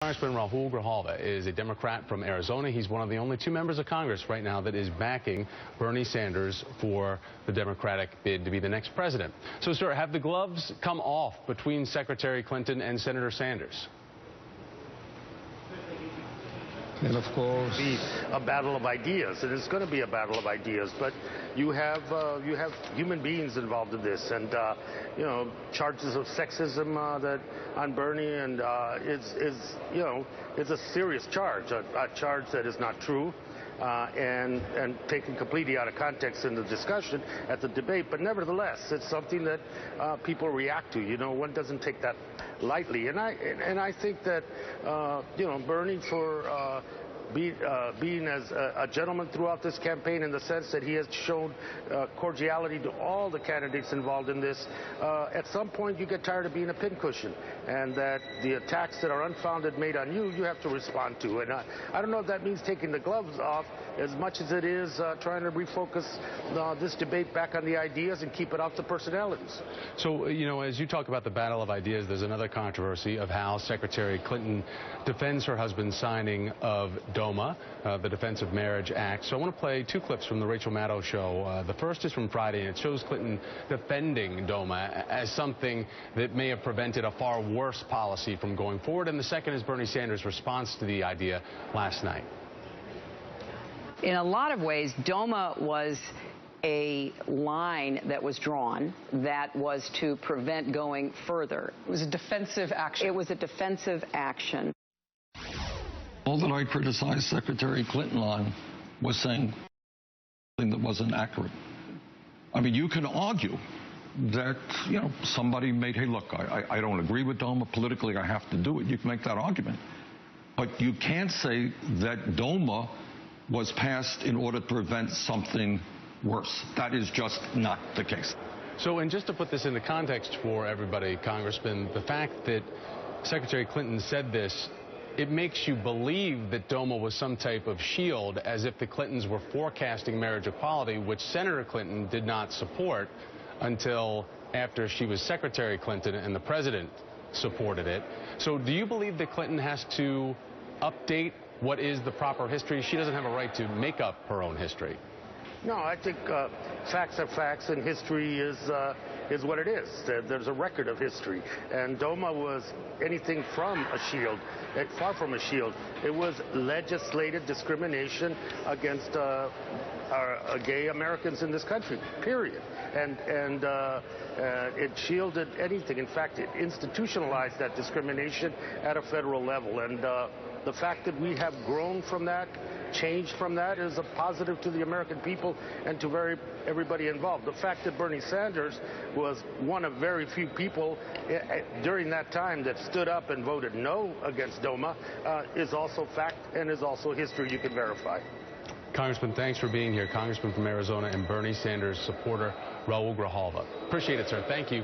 Congressman Raul Grijalva is a Democrat from Arizona. He's one of the only two members of Congress right now that is backing Bernie Sanders for the Democratic bid to be the next president. So, sir, have the gloves come off between Secretary Clinton and Senator Sanders? And of course, be a battle of ideas, and it's going to be a battle of ideas. But you have human beings involved in this, and charges of sexism that on Bernie, and it's a serious charge, a charge that is not true. And taken completely out of context in the discussion at the debate. But nevertheless, it's something that people react to. One doesn't take that lightly. And I think that, Bernie, for being as a gentleman throughout this campaign, in the sense that he has shown cordiality to all the candidates involved in this, at some point you get tired of being a pincushion, and that the attacks that are unfounded made on you, you have to respond to. And I don't know if that means taking the gloves off as much as it is trying to refocus this debate back on the ideas and keep it off the personalities. So, as you talk about the battle of ideas, there's another controversy of how Secretary Clinton defends her husband's signing of DOMA, the Defense of Marriage Act. So I want to play two clips from the Rachel Maddow show. The first is from Friday, and it shows Clinton defending DOMA as something that may have prevented a far worse policy from going forward. And the second is Bernie Sanders' response to the idea last night. In a lot of ways, DOMA was a line that was drawn that was to prevent going further. It was a defensive action. It was a defensive action. All that I criticized Secretary Clinton on was saying something that wasn't accurate. I mean, you can argue that, somebody made, hey, look, I don't agree with DOMA. Politically, I have to do it. You can make that argument. But you can't say that DOMA was passed in order to prevent something worse. That is just not the case. So, and just to put this into context for everybody, Congressman, the fact that Secretary Clinton said this, it makes you believe that DOMA was some type of shield, as if the Clintons were forecasting marriage equality, which Senator Clinton did not support until after she was Secretary Clinton and the president supported it. So do you believe that Clinton has to update what is the proper history? She doesn't have a right to make up her own history. No, I think facts are facts, and history is what it is. There's a record of history, and DOMA was anything from a shield, far from a shield. It was legislated discrimination against gay Americans in this country, period. And it shielded anything. In fact, it institutionalized that discrimination at a federal level. And the fact that we have grown from that, changed from that, is a positive to the American people and to everybody involved. The fact that Bernie Sanders was one of very few people during that time that stood up and voted no against DOMA is also fact and is also history you can verify. Congressman, thanks for being here. Congressman from Arizona and Bernie Sanders supporter Raul Grijalva. Appreciate it, sir. Thank you.